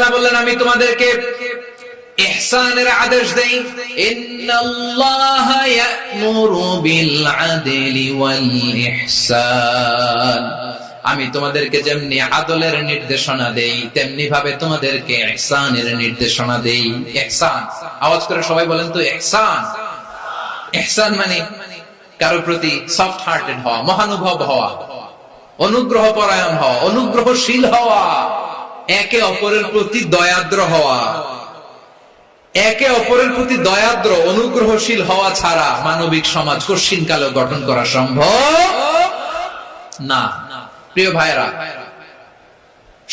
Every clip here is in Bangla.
তাআলা বললেন আমি তোমাদেরকে ইহসানের আদেশ দেই, ইন্নাল্লাহা ইয়া'মুরু বিল আদলি ওয়াল ইহসান। আমি তোমাদেরকে যেমনি আদলের নির্দেশনা দেই তেমনি ভাবে তোমাদেরকে ইহসানের নির্দেশনা দেই। ইহসান, আওয়াজ করে সবাই বলেন তো ইহসান। ইহসান মানে কারো প্রতি সফট হার্টেড হওয়া, মহানুভব হওয়া, অনুগ্রহ পরায়ণ হওয়া, অনুগ্রহশীল হওয়া, একে অপরের প্রতি দয়াদ্র হওয়া। একে অপরের প্রতি দয়াদ্র অনুগ্রহশীল হওয়া ছাড়া মানবিক সমাজ কঠিন কালে গঠন করা সম্ভব না। প্রিয় ভাইরা,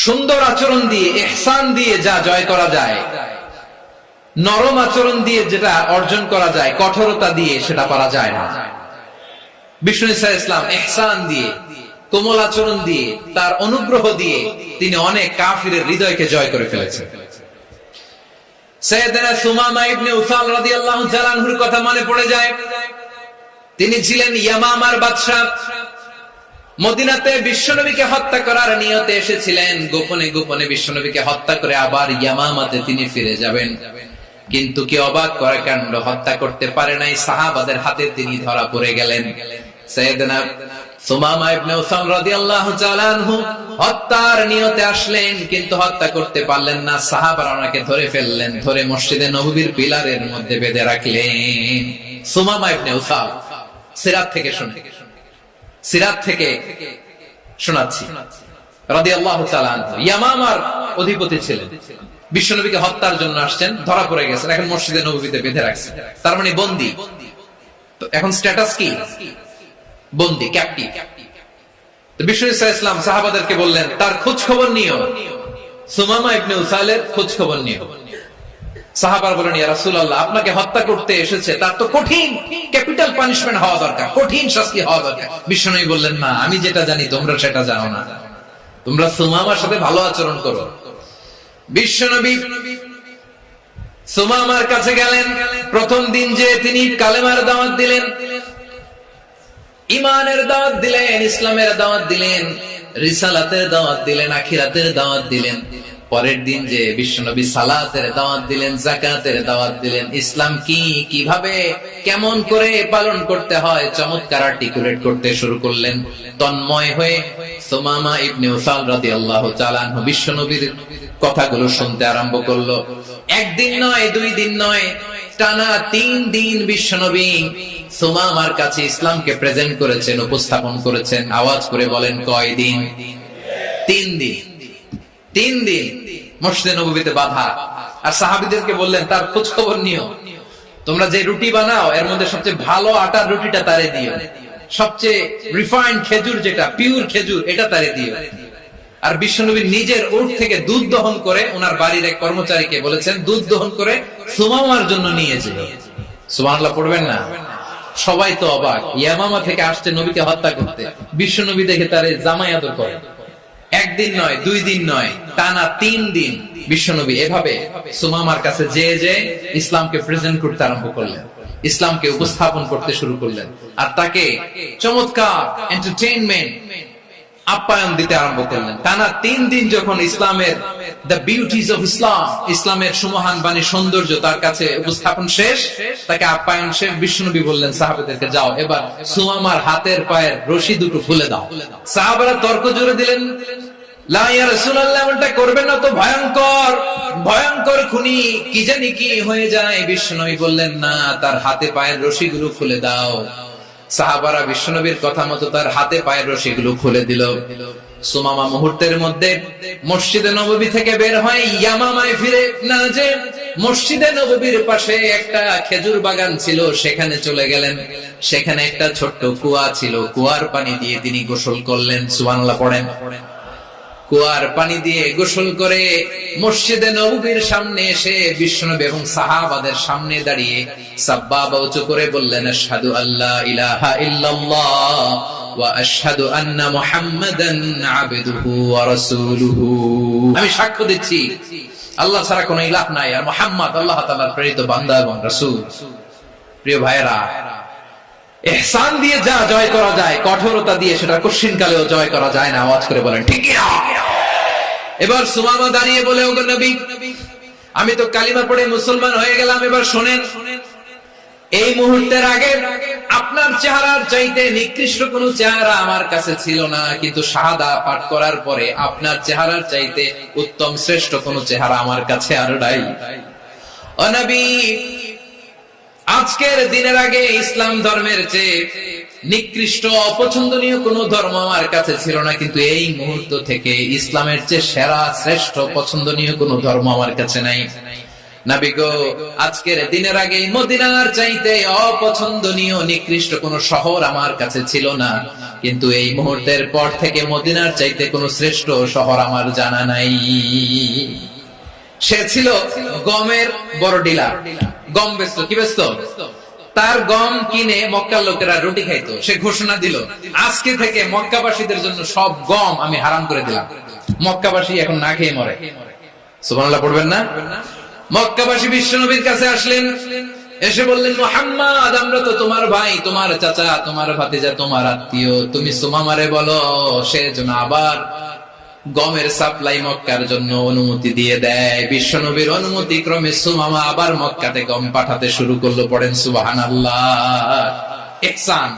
সুন্দর আচরণ দিয়ে, ইহসান দিয়ে যা জয় করা যায়, নরম আচরণ দিয়ে যেটা অর্জন করা যায়, কঠোরতা দিয়ে সেটা পারা যায় না। বিষ্ণু ঈসা ইসলাম ইহসান দিয়ে, কোমল আচরণ দিয়ে, তার অনুগ্রহ দিয়ে তিনি অনেক কাফিরের হৃদয়কে জয় করে ফেলেছেন। সাইয়েদনা সুমামা ইবনে উসাল রাদিয়াল্লাহু তাআলা আনহুর কথা মনে পড়ে যায়। তিনি ছিলেন ইয়ামামার বাদশা। মদিনাতে বিশ্বনবীকে হত্যা করার নিয়তে এসেছিলেন, গোপনে গোপনে বিশ্বনবীকে হত্যা করে আবার ইয়ামামাতে তিনি ফিরে যাবেন। কিন্তু কি অবাক করা কাণ্ড, হত্যা করতে পারে নাই, সাহাবাদের হাতে তিনি ধরা পড়ে গেলেন। সাইয়েদনা সুমামা ইবনে উসাল রাদিয়াল্লাহু তাআলা আনহু হত্যার নিয়তে আসলেন, কিন্তু হত্যা করতে পারলেন না। সাহাবারা ওনাকে ধরে ফেললেন, ধরে মসজিদে নববীর পিলারের মধ্যে বেঁধে রাখলেন। সুমামা ইবনে উসাল, সিরাত থেকে শুনে, সিরাত থেকে শোনাচ্ছি, রাদিয়াল্লাহু তাআলা আনহু ইয়ামামার অধিপতি ছিলেন। বিশ্বনবীকে হত্যার জন্য আসছেন, ধরা পড়ে গেছেন, এখন মসজিদে নববীতে বেঁধে রাখছেন, তার মানে বন্দী। তো এখন স্ট্যাটাস কি? বন্দী, ক্যাপ্টিভ। বিষ্ণু ঈসা ইসলাম সাহাবাদেরকে বললেন তার খোঁজ খবর নিও, সুমামা ইবনে উসালের খোঁজ খবর নিও। সাহাবারা বলেন ইয়া রাসূলুল্লাহ, আপনাকে হত্যা করতে এসেছে, তার তো কঠিন ক্যাপিটাল পানিশমেন্ট হওয়া দরকার, কঠিন শাস্তি হওয়া দরকার। বিশ্বনবী বললেন না, আমি যেটা জানি তোমরা সেটা জানো না, তোমরা সুমামার সাথে ভালো আচরণ করো। বিশ্বনবী সুমামার কাছে গেলেন। প্রথম দিন যে তিনি কালেমার দাওয়াত দিলেন, ইমানের দাওয়াত দিলেন, ইসলামের দাওয়াত দিলেন, রিসালাতের দাওয়াত দিলেন, আখিরাতের দাওয়াত দিলেন। পরের দিন যে বিশ্বনবী সালাতের দাওয়াত দিলেন, যাকাতের দাওয়াত দিলেন, ইসলাম কি, কিভাবে, কেমন করে পালন করতে হয় চমৎকার আর্টিকুলেট করতে শুরু করলেন। তন্ময় হয়ে সুমামা ইবনে উসাল রাদিয়াল্লাহু তাআলা আনহু বিশ্বনবীর কথাগুলো শুনতে আরম্ভ করলো। একদিন নয়, দুই দিন নয়, টানা 3 দিন বিশ্বনবী সুমামার কাছে ইসলামকে প্রেজেন্ট করেছেন, উপস্থাপন করেছেন। আওয়াজ করে বলেন কয় দিন? 3 দিন। 3 দিন মসজিদে নববীতে বাঁধা। আর সাহাবীদেরকে বললেন তার খোঁজ খবর নিও, তোমরা যে রুটি বানাও এর মধ্যে সবচেয়ে ভালো আটার রুটিটা তারে দিও, সবচেয়ে রিফাইন্ড খেজুর, যেটা পিওর খেজুর, এটা তারে দিও। আর বিশ্বনবী নিজের উট থেকে দুধ দহন করে ওনার বাড়ির এক কর্মচারীকে বলেছেন দুধ দহন করে সুমামার জন্য নিয়ে যেতে। সুবহানাল্লাহ পড়বেন না? সবাই তো অবাক, ইয়ামামা থেকে আসছে নবীকে হত্যা করতে, বিশ্বনবী দেখে তারে জামাই আদর করে। একদিন নয়, 2 দিন নয়, টানা 3 দিন বিশ্বনবী এভাবে সুমামার কাছে যে ইসলামকে প্রেজেন্ট করতে আরম্ভ করলেন, ইসলামকে উপস্থাপন করতে শুরু করলেন। আর তাকে চমৎকার এন্টারটেইনমেন্ট, আপ্যায়ন দিতে আরম্ভ করলেন। টানা 3 দিন যখন ইসলামের দ্য বিউটিজ অফ ইসলাম, ইসলামের সুমহান বাণী, সৌন্দর্য তার কাছে উপস্থাপন শেষ, তাকে আপ্যায়ন শেষ, বিশ্বনবী বললেন সাহাবাদেরকে যাও এবার সুমামার হাতের পায়ের রশি দুটো খুলে দাও। সাহাবারা তর্ক জুড়ে দিলেন, লা ইয়া রাসূলুল্লাহ, এমনটা করবেন না তো, ভয়ঙ্কর ভয়ঙ্কর খুনি, কি জানি কি হয়ে যায়। বিশ্বনবী বললেন না, তার হাতে পায়ের রশিগুলো খুলে দাও। সাহাবারা বিশ্বনবীর কথা মতো তার হাতে পায়ের রশিগুলো খুলে দিল। সুমামা মুহূর্তের মধ্যে মসজিদে নববী থেকে বের হয়, ইয়ামামায় ফিরে না যে মসজিদে নববীর পাশে একটা খেজুর বাগান ছিল সেখানে চলে গেলেন। সেখানে একটা ছোট্ট কুয়া ছিল, কুয়ার পানি দিয়ে তিনি গোসল করলেন। সুবহানাল্লাহ পড়েন। কুয়ার পানি দিয়ে গোসল করে মসজিদে নববীর সামনে এসে বিশ্বনবী এবং সাহাবাদের সামনে দাঁড়িয়ে সাব্বাবা উঁচু করে বললেন, আশহাদু আল্লা ইলাহা ইল্লাল্লাহ ওয়া আশহাদু আন্না মুহাম্মাদান আবদুহু ওয়া রাসূলুহু। আমি সাক্ষ্য দিচ্ছি আল্লাহ ছাড়া কোনো ইলাহ নাই, আর মুহাম্মদ আল্লাহ তাআলার প্রেরিত বান্দা এবং রাসূল। প্রিয় ভাইরা, ইহসান দিয়ে যা জয় করা যায়, কঠোরতা দিয়ে সেটা কঠিন কালেও জয় করা যায় না। আওয়াজ করে বলেন ঠিক না? এবার সুমামা দাঁড়িয়ে বলে, ওগো নবী, আমি তো কালিমা পড়ে মুসলমান হয়ে গেলাম, এবার শোনেন, এই মুহূর্তের আগে আপনার চেহারার চাইতে নিকৃষ্ট কোন চেহারা আমার কাছে ছিল না, কিন্তু শাহাদা পাঠ করার পরে আপনার চেহারার চাইতে উত্তম শ্রেষ্ঠ কোন চেহারা আমার কাছে আর নাই। ও নবী, আজকের দিনের আগে ইসলাম ধর্মের চেয়ে নিকৃষ্ট অপছন্দনীয় কোন ধর্ম আমার কাছে ছিল না, কিন্তু এই মুহূর্ত থেকে ইসলামের চেয়ে সেরা শ্রেষ্ঠ পছন্দনীয় কোন ধর্ম আমার কাছে নাই। নবী গো, আজকের দিনের আগে মদিনার চাইতে অপছন্দনীয় নিকৃষ্ট কোন শহর আমার কাছে ছিল না, কিন্তু এই মুহূর্তের পর থেকে মদিনার চাইতে কোন শ্রেষ্ঠ শহর আমার জানা নাই। সে ছিল গমের বড় ডিলার, গম বেচতো। কি বেচতো? তার গম কিনে মক্কার লোকেরা রুটি খাইতো। সে ঘোষণা দিল, আজকে থেকে মক্কাবাসীদের জন্য সব গম আমি হারাম করে দিলাম, মক্কাবাসী এখন না খেয়ে মরে। সুবহানাল্লাহ পড়বেন না? মক্কাবাসী বিশ্বনবীর কাছে আসলেন, এসে বললেন, মুহাম্মদ, আমরা তো তোমার ভাই, তোমার চাচা, তোমার ভাতিজা, তোমার আত্মীয়, তুমি সুমামারে বলো সে যেন আবার গমের সাপ্লাই মক্কার জন্য অনুমতি দিয়ে দেয়। বিশ্বনবীর অনুমতি ক্রমে সুমামা আবার মক্কাতে গম পাঠাতে শুরু করলো। পড়েন সুবহানাল্লাহ। ইহসান,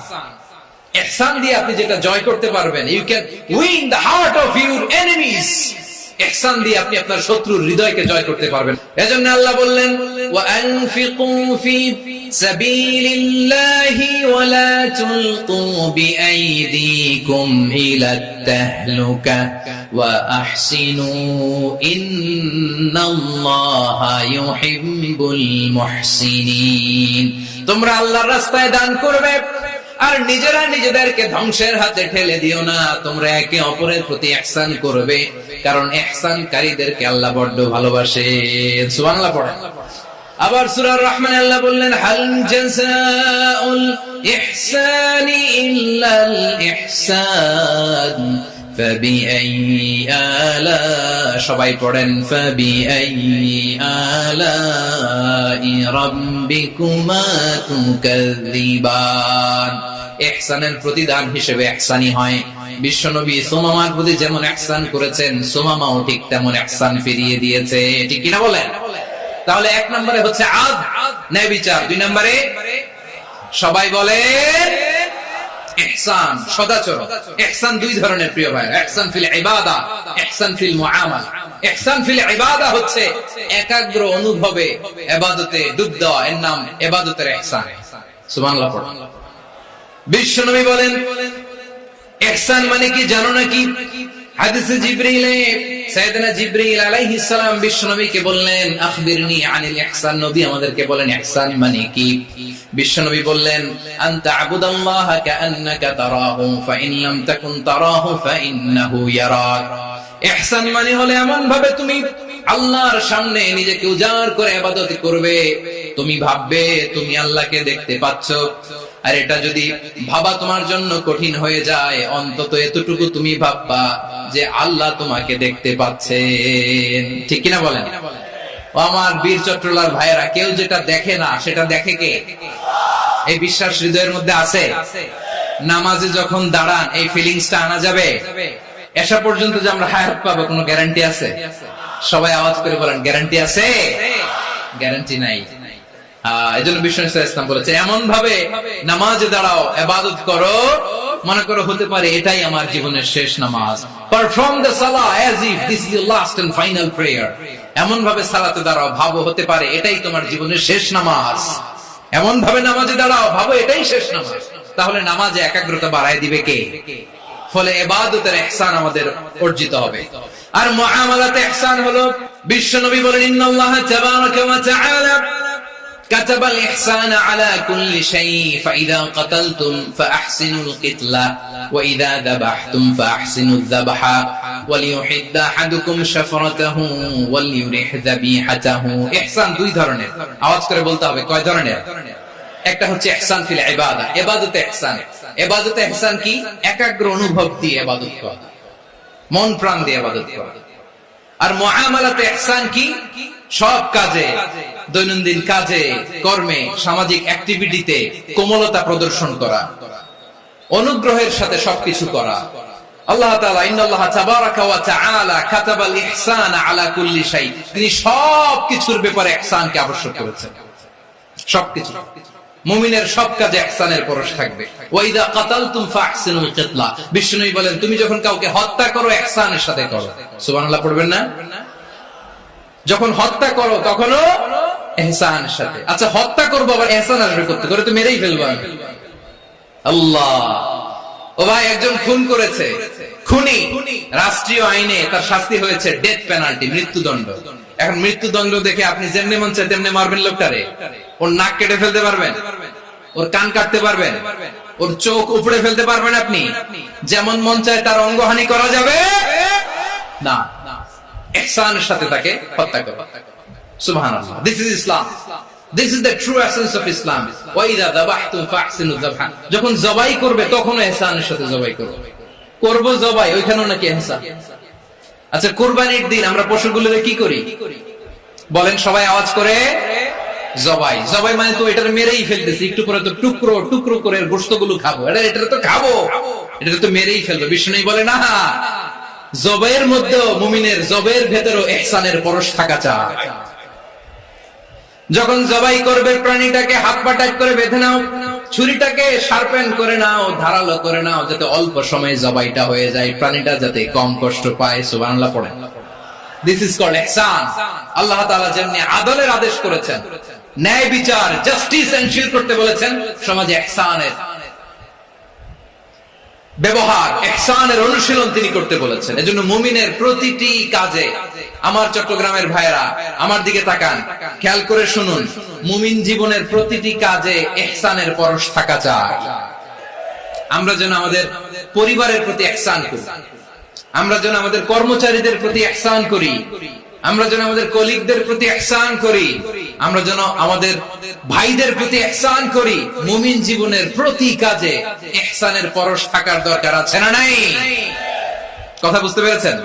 ইহসান দিয়ে আপনি যেটা জয় করতে পারবেন, you can win the heart of your enemies. ইহসান দিয়ে আপনি আপনার শত্রুর হৃদয়কে জয় করতে পারবেন। এজন্য আল্লাহ বললেন, ওয়া আনফিকু ফি সাবিলিল্লাহি ওয়া লা তুলকু বিআইদিকুম ইলাত তাহলুকা ওয়া আহসিনু ইন্নাল্লাহা ইউহিব্বুল মুহসিনিন। তোমরা আল্লাহর রাস্তায় দান করবে আর নিজেরা নিজেদেরকে ধ্বংসের হাতে ঠেলে দিও না। তোমরা একে অপরের প্রতি ইহসান করবে, কারণ ইহসানকারীদেরকে আল্লাহ বড় ভালোবাসেন। সুবহানাল্লাহ পড়েন। আবার সূরা রহমানে আল্লাহ বললেন, হাল জাযাউল ইহসানি ইল্লাল ইহসান ফাবিআইয়ি আলা, সবাই পড়েন, ফাবিআইয়ি আলাই রাব্বিকুমা তুকাযযিবান। ইহসানের প্রতিদান হিসেবে ইহসানি হয়। বিশ্বনবী সুমামার প্রতি যেমন ইহসান করেছেন, সুমামাও ঠিক তেমন ইহসান ফিরিয়ে দিয়েছে। ঠিক কিনা বলেন? তাহলে এক নম্বরে হচ্ছে আদ, ন্যায় বিচার। দুই নম্বরে সবাই বলেন ইহসান, সদাচরণ। ইহসান দুই ধরনের প্রিয় ভাই, ইহসান ফিল ইবাদা, ইহসান ফিল মুআমালা। ইহসান ফিল ইবাদা হচ্ছে একাগ্র অনুভবে ইবাদতে ডুব দেওয়া, এর নাম ইবাদতের ইহসান। সুবহানাল্লাহ পড়ুন। বিশ্বনবী বলেন, ইহসান মানে কি জানো নাকি? হাদিসে জিবরিলে সাইয়েদনা জিবরিল আলাইহিস সালাম বিশ্বনবীকে বললেন, আখবিরনি আনিল ইহসান। নবী আমাদেরকে বলেন ইহসান মানে কি? বিশ্বনবী বললেন, আনতা আবুদাল্লাহা কাআন্নাকা তারাহু ফাইন লাম তাকুন তারাহু ফাইন্নাহু ইয়ারাক। ইহসান মানে হলো এমন ভাবে তুমি আল্লাহর সামনে নিজেকে উজাড় করে ইবাদত করবে, তুমি ভাববে তুমি আল্লাহকে দেখতে পাচ্ছ। আর এটা যদি ভাবা তোমার জন্য কঠিন হয়ে যায়, অন্তত এতটুকু তুমি ভাববা যে আল্লাহ তোমাকে দেখতে পাচ্ছেন। ঠিক কিনা বলেন? ও আমার বীর চট্টলার ভাইয়েরা, কেউ যেটা দেখে না সেটা দেখে কে? এই বিশ্বাস হৃদয়ের মধ্যে আছে? নামাজে যখন দাঁড়ান এই ফিলিংসটা আনা যাবে? এসা পর্যন্ত যে আমরা হায়াত পাবো কোনো গ্যারান্টি আছে? সবাই আওয়াজ করে বলেন, গ্যারান্টি আছে? গ্যারান্টি নাই। এজন্য বিষ্ণু ইসলাম বলেছে, এমন ভাবে নামাজে দাঁড়াও, ইবাদত করো, মনে করো হতে পারে এটাই আমার জীবনের শেষ নামাজ। Perform the Salah as if this is your last and final prayer। এমন ভাবে সালাতে দাঁড়াও, ভাবো হতে পারে এটাই তোমার জীবনের শেষ নামাজ। এমন ভাবে নামাজে দাঁড়াও, ভাবো এটাই শেষ নামাজ। তাহলে নামাজে একাগ্রতা বাড়ায় দিবে কে? ফলে ইবাদতের ইহসান আমাদের অর্জিত হবে। আর মুআমালাতে ইহসান হলো, বিশ্বনবী বলেন, ইন্নাল্লাহা তাবারাকা ওয়া তাআলা كتب الإحسان على كل شيء فإذا قتلتم فأحسنوا القتلة وإذا ذبحتم فأحسنوا الذبح وليحد أحدكم شفرته وليرح ذبيحته। ইহসান দুই ধরনের, আওয়াজ করে বলতে হবে কয় ধরনের? একটা হচ্ছে ইহসান ফিল ইবাদা, ইবাদতে ইহসান। ইবাদতে ইহসান কি? একাগ্র অনুভব দিয়ে ইবাদত করা, মন প্রাণ দিয়ে ইবাদত করা। আর মুআমালাতে ইহসান কি? সব কাজে, দৈনন্দিন কাজে, কর্মে, সামাজিক অ্যাক্টিভিটিতে কোমলতা প্রদর্শন করা, অনুগ্রহের সাথে সবকিছু করা। আল্লাহ তাআলা ইন্নাল্লাহা তাবারাকা ওয়া তাআলা কাতাবাল ইহসানা আলা কুল্লি শাই, তিনি সবকিছুর ব্যাপারে ইহসানকে আবশ্যক করেছেন। সবকিছু মুমিনের সব কাজে ইহসানের পরশ থাকবে। ওয়া ইযা কাতালতুম ফাহসিনুল কিতলা, বিষ্ণুই বলেন তুমি যখন কাউকে হত্যা করো ইহসানের সাথে করো। সুবহানাল্লাহ পড়বেন না? যখন হত্যা করো তখনও ইহসানের সাথে। আচ্ছা হত্যা করবো আবার ইহসান আসবে করতে করে তো মেরেই ফেলবো আমি। আল্লাহ, ও ভাই একজন খুন করেছে, খুনি, রাষ্ট্রীয় আইনে তার শাস্তি হয়েছে ডেথ পেনাল্টি, মৃত্যুদণ্ড। এখন মৃত্যুদণ্ড দেখে আপনি যেমনি মন চায় তেমনি মারবেন লোকটারে? ওর নাক কেটে ফেলতে পারবেন? ওর কান কাটতে পারবেন? ওর চোখ উপড়ে ফেলতে পারবেন আপনি? যেমন মন চায় তার অঙ্গহানি করা যাবে না। ইহসানের সাথে তাকে হত্যা করো। সুবহানাল্লাহ, this is Islam, this is the true essence of Islam. ওয়া ইযা যাবাহতুম ফাহসিনু যাবহা, যখন জবাই করবে তখন ইহসানের সাথে জবাই করো। করব জবাই, ওইখানেও নাকি ইহসান। আচ্ছা কুরবানির দিন আমরা পশুগুলোকে কি করি বলেন সবাই আওয়াজ করে? জবাই। জবাই মানে তো এটার মেরেই ফেলতেছি, একটু পরে তো টুকরো টুকরো করে গোশতগুলো খাবো, এটা তো খাবো, এটা তো মেরেই ফেলবো। বিষ্ণু বলে না, জবাইয়ের মধ্যেও মুমিনের জবাইয়ের ভেতরেও ইহসানের পরশ থাকা চাই। যখন জবাই করবে প্রাণীটাকে হাত পা টাইট করে বেঁধে নাও, ছুরিটাকে শার্পেন করে নাও, ধারালো করে নাও, যাতে অল্প সময়ে জবাইটা হয়ে যায়, প্রাণীটা যাতে কম কষ্ট পায়। সুবহানাল্লাহ পড়েন। দিস ইজ কল্ড ইহসান। আল্লাহ তাআলা যেমনি আদলের আদেশ করেছেন, ন্যায় বিচার, জাস্টিস এনশিওর করতে বলেছেন, সমাজে ইহসানের ব্যবহার, ইহসানের অনুশীলন তিনি করতে বলেছেন। এজন্য মুমিনের প্রতিটি কাজে, আমার চট্টগ্রামের ভাইয়েরা আমার দিকে তাকান, খেয়াল করে শুনুন, মুমিন জীবনের প্রতিটি কাজে ইহসানের পরশ থাকা চাই। আমরা যেন আমাদের পরিবারের প্রতি ইহসান করি, আমরা যেন আমাদের কর্মচারীদের প্রতি ইহসান করি, আমরা যেন আমাদের কলিগদের প্রতি ইহসান করি, আমরা যেন আমাদের ভাইদের প্রতি ইহসান করি। মুমিন জীবনের প্রতি কাজে ইহসানের পরশ থাকার দরকার আছে না নাই? কথা বুঝতে পেরেছেন?